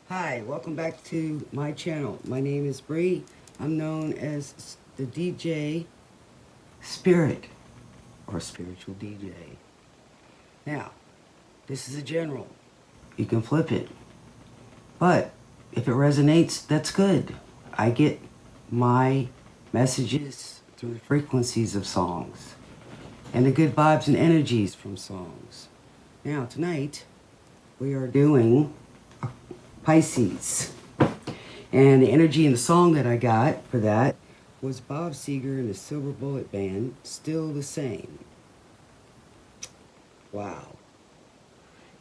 Hi, welcome back to my channel. My name is Brie. I'm known as the DJ Spirit or Spiritual DJ. Now, this is a general. You can flip it. But if it resonates, that's good. I get my messages through the frequencies of songs and the good vibes and energies from songs. Now, tonight, we are doing Pisces. And the energy in the song that I got for that was Bob Seger and the Silver Bullet Band, Still the Same. Wow.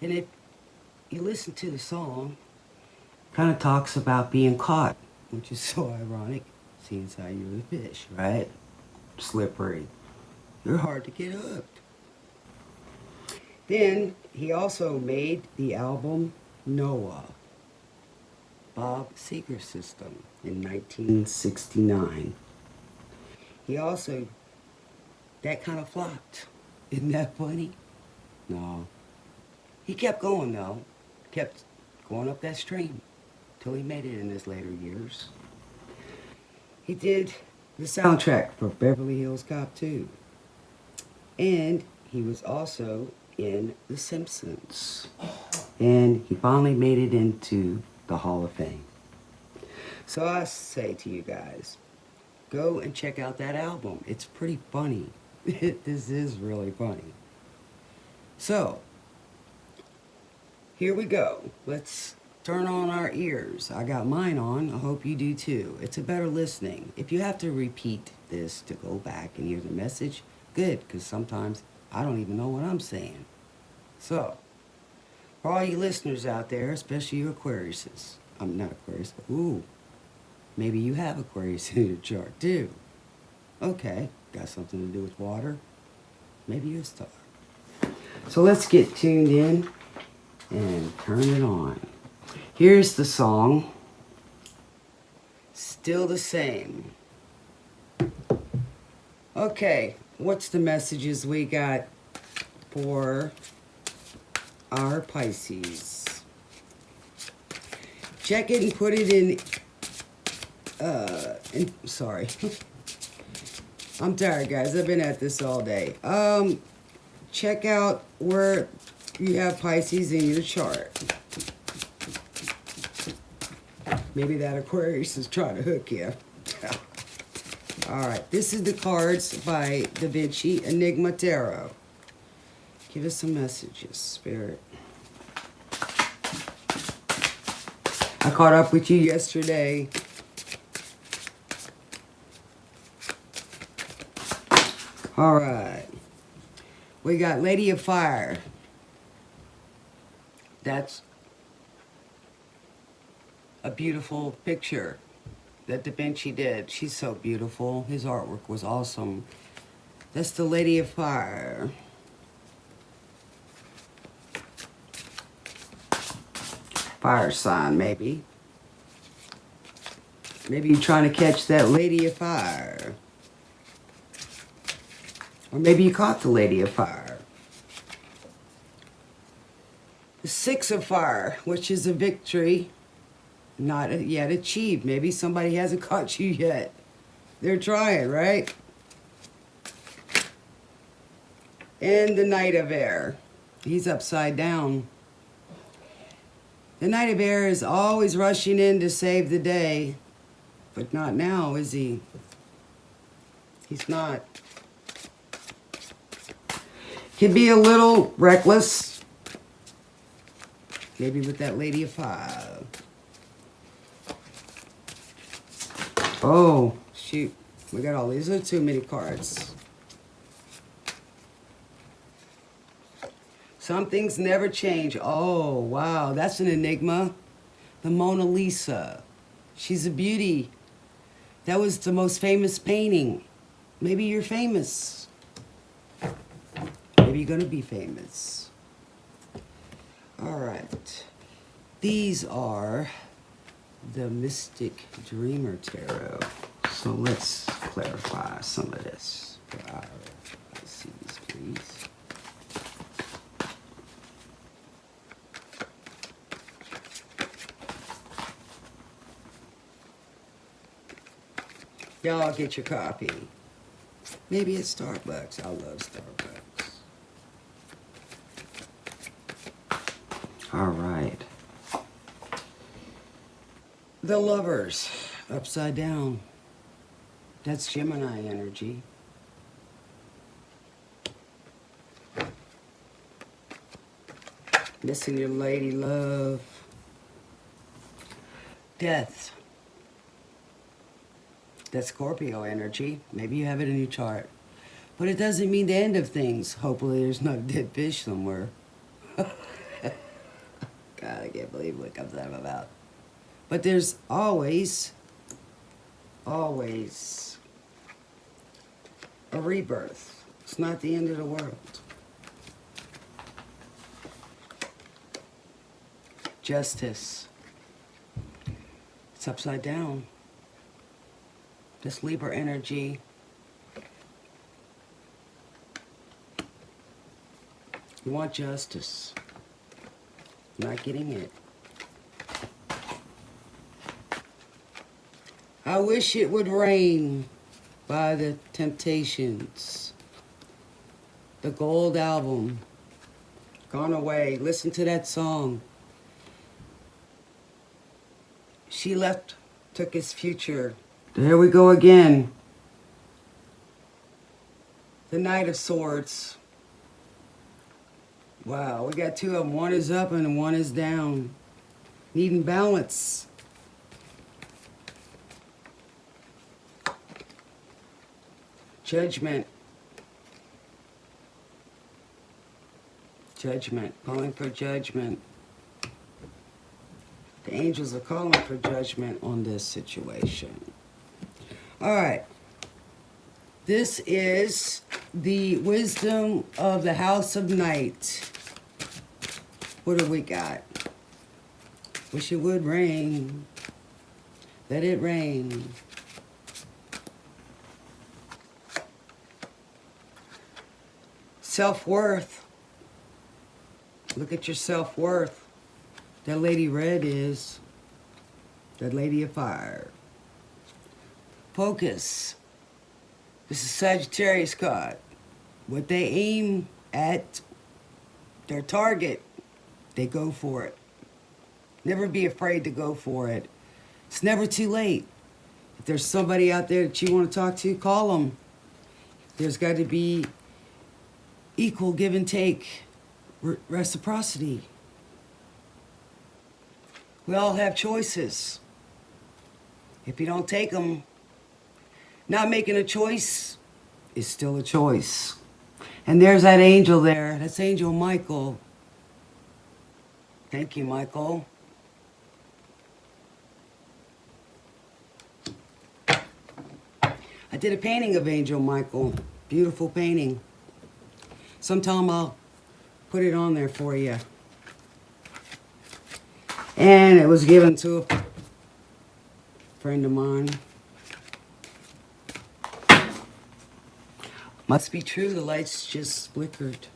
And if you listen to the song, kind of talks about being caught, which is so ironic, seeing as how you're the fish, right? Slippery. You're hard to get hooked. Then he also made the album Noah, Bob Seger System, in 1969. He also, that kind of flopped. Isn't that funny? No. He kept going though. Kept going up that stream till he made it in his later years. He did the soundtrack for Beverly Hills Cop 2. And he was also in The Simpsons. And he finally made it into the Hall of Fame. So I say to you guys, go and check out that album. It's pretty funny. This is really funny. So, here we go. Let's turn on our ears. I got mine on. I hope you do too. It's a better listening. If you have to repeat this to go back and hear the message, good, because sometimes I don't even know what I'm saying. So, for all you listeners out there, especially you Aquariuses. I'm not Aquarius. Ooh, maybe you have Aquarius in your chart too. Okay, got something to do with water. Maybe you're a star. So let's get tuned in and turn it on. Here's the song, Still the Same. Okay, what's the messages we got for our Pisces? Check it and put it sorry. I'm tired, guys. I've been at this all day. Check out where you have Pisces in your chart. Maybe that Aquarius is trying to hook you. All right, this is the cards by Da Vinci Enigma Tarot. Give us some messages, Spirit. I caught up with you yesterday. All right. We got Lady of Fire. That's a beautiful picture that Da Vinci did. She's so beautiful. His artwork was awesome. That's the Lady of Fire. Fire sign, maybe. Maybe you're trying to catch that Lady of Fire. Or maybe you caught the Lady of Fire. The Six of Fire, which is a victory not yet achieved. Maybe somebody hasn't caught you yet. They're trying, right? And the Knight of Air. He's upside down. The Knight of Air is always rushing in to save the day. But not now, is he? He's not. Could be a little reckless. Maybe with that Lady of Fire. Oh, shoot. We got all these. Are too many cards. Some things never change. Oh, wow. That's an enigma. The Mona Lisa. She's a beauty. That was the most famous painting. Maybe you're famous. Maybe you're going to be famous. All right. These are the Mystic Dreamer Tarot. So let's clarify some of this for our Pisces, please. Y'all get your coffee. Maybe at Starbucks. I love Starbucks. All right. The Lovers, upside down. That's Gemini energy. Missing your lady love. Death. That's Scorpio energy. Maybe you have it in your chart. But it doesn't mean the end of things. Hopefully there's not a dead fish somewhere. God, I can't believe what comes out of my mouth. But there's always a rebirth. It's not the end of the world. Justice. It's upside down. This Libra energy. You want justice. Not getting it. I wish it would rain by the Temptations. The Gold album. Gone away. Listen to that song. She left, took his future. There we go again. The Knight of Swords. Wow, we got two of them. One is up and one is down. Needing balance. Judgment. Judgment. Calling for judgment. The angels are calling for judgment on this situation. All right. This is the wisdom of the House of Night. What do we got? Wish it would rain. Let it rain. Self-worth. Look at your self-worth. That lady red is that lady of fire. Focus. This is Sagittarius card. What they aim at, their target, they go for it. Never be afraid to go for it. It's never too late. If there's somebody out there that you want to talk to, call them. There's got to be equal give and take, reciprocity. We all have choices. If you don't take them, not making a choice is still a choice. And there's that angel there. That's Angel Michael. Thank you, Michael. I did a painting of Angel Michael. Beautiful painting. Sometime I'll put it on there for you. And it was given to a friend of mine. Must be true, the lights just flickered.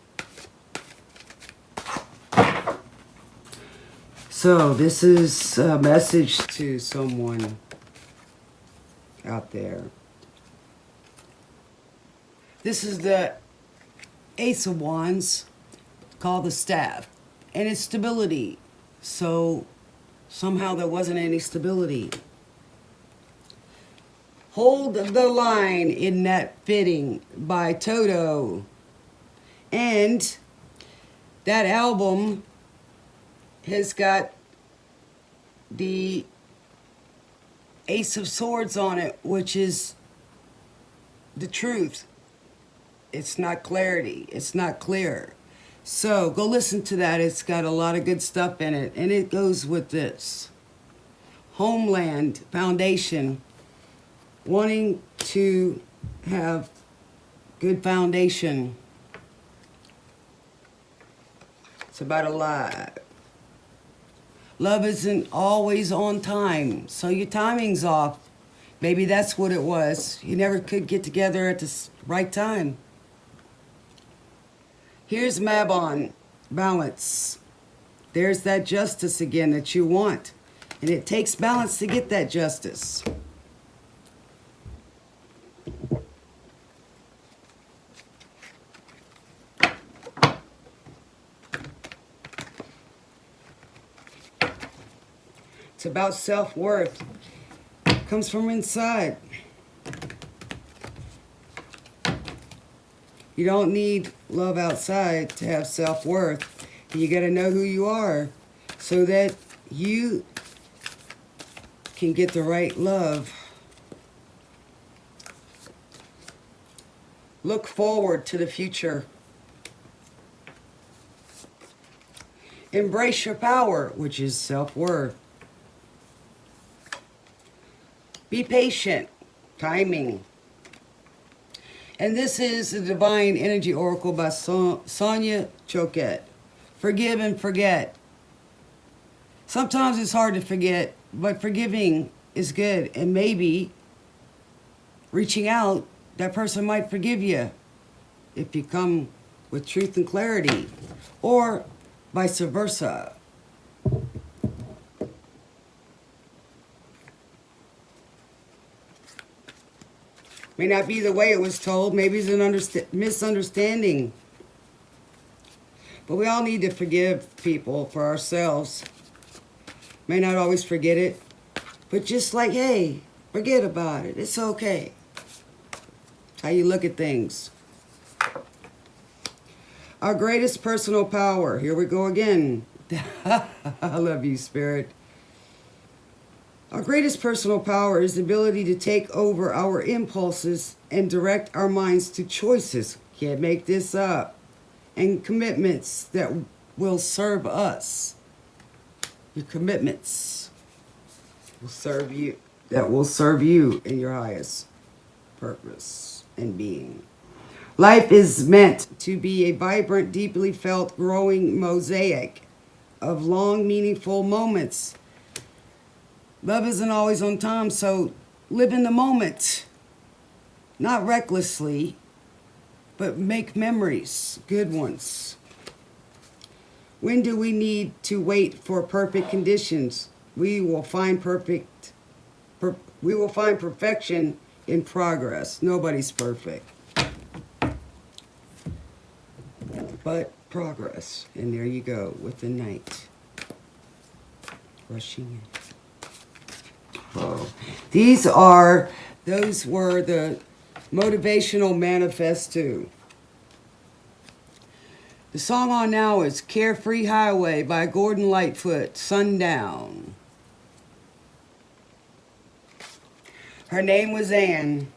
So this is a message to someone out there. This is the Ace of Wands, called the Staff, and it's stability. So somehow there wasn't any stability. Hold the Line in that fitting by Toto. And that album has got the Ace of Swords on it, which is the truth. It's not clarity. It's not clear. So go listen to that. It's got a lot of good stuff in it. And it goes with this. Homeland Foundation. Wanting to have good foundation. It's about a lie. Love isn't always on time. So your timing's off. Maybe that's what it was. You never could get together at the right time. Here's Mabon, balance. There's that justice again that you want. And it takes balance to get that justice. It's about self-worth. It comes from inside. You don't need love outside to have self-worth. You got to know who you are so that you can get the right love. Look forward to the future. Embrace your power, which is self-worth. Be patient. Timing. And this is the Divine Energy Oracle by Sonia Choquette. Forgive and forget. Sometimes it's hard to forget, but forgiving is good. And maybe reaching out, that person might forgive you if you come with truth and clarity, or vice versa. May not be the way it was told. Maybe it's an misunderstanding. But we all need to forgive people for ourselves. May not always forget it, but just like, hey, forget about it. It's okay. How you look at things. Our greatest personal power. Here we go again. I love you, Spirit. Our greatest personal power is the ability to take over our impulses and direct our minds to choices. Can't make this up. And commitments that will serve us. Your commitments will serve you. That will serve you in your highest purpose and being. Life is meant to be a vibrant, deeply felt, growing mosaic of long, meaningful moments. Love isn't always on time, so live in the moment. Not recklessly, but make memories, good ones. When do we need to wait for perfect conditions? We will find perfection in progress. Nobody's perfect. But progress. And there you go with the night. Rushing in. Oh. Those were the Motivational Manifesto. The song on now is Carefree Highway by Gordon Lightfoot, Sundown. Her name was Anne.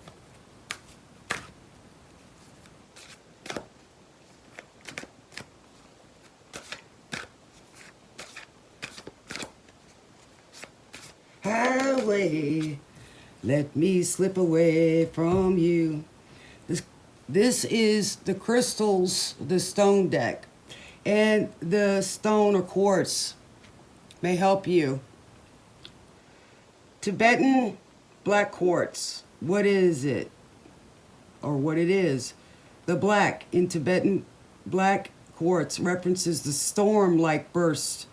Highway, let me slip away from you. This is the crystals, the stone deck. And the stone or quartz may help you. Tibetan black quartz. What is it? Or what it is? The black in Tibetan black quartz references the storm-like burst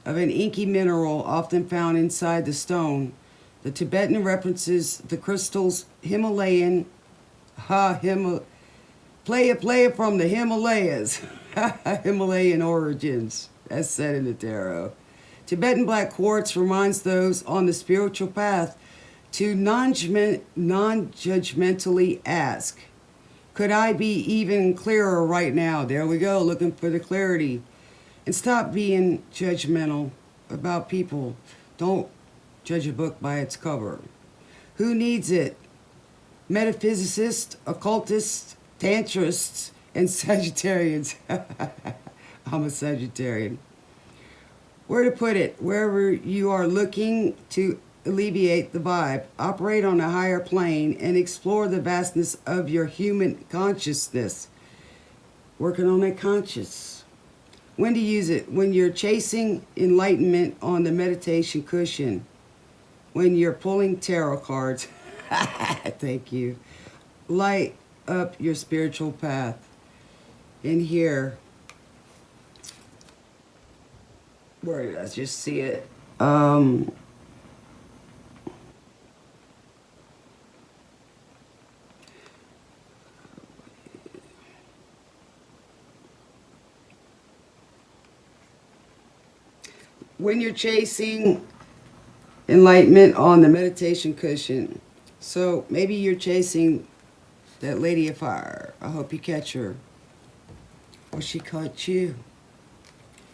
of an inky mineral often found inside the stone. The Tibetan references the crystal's Himalayan, playa from the Himalayas, Himalayan origins, as said in the tarot. Tibetan black quartz reminds those on the spiritual path to non-judgmentally ask, could I be even clearer right now? There we go, looking for the clarity. And stop being judgmental about people. Don't judge a book by its cover. Who needs it? Metaphysicists, occultists, tantrists, and Sagittarians. I'm a Sagittarian. Where to put it? Wherever you are looking to alleviate the vibe, operate on a higher plane, and explore the vastness of your human consciousness. Working on that conscious. When to use it? When you're chasing enlightenment on the meditation cushion. When you're pulling tarot cards. Thank you. Light up your spiritual path. In here, where did I just see it? When you're chasing enlightenment on the meditation cushion. So maybe you're chasing that lady of fire. I hope you catch her. Or she caught you.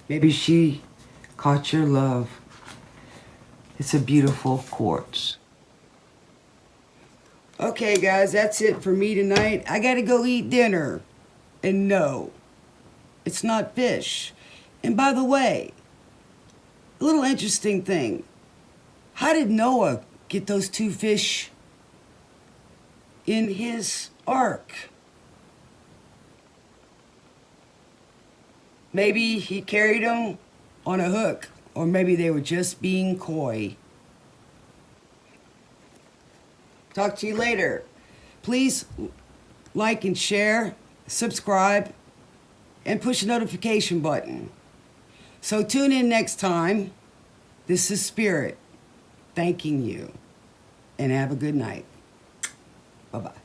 Maybe she caught your love. It's a beautiful quartz. Okay, guys, that's it for me tonight. I gotta go eat dinner. And no, it's not fish. And by the way, a little interesting thing. How did Noah get those 2 fish in his ark? Maybe he carried them on a hook, or maybe they were just being coy. Talk to you later. Please like and share, subscribe, and push the notification button. So tune in next time. This is Spirit thanking you, and have a good night. Bye-bye.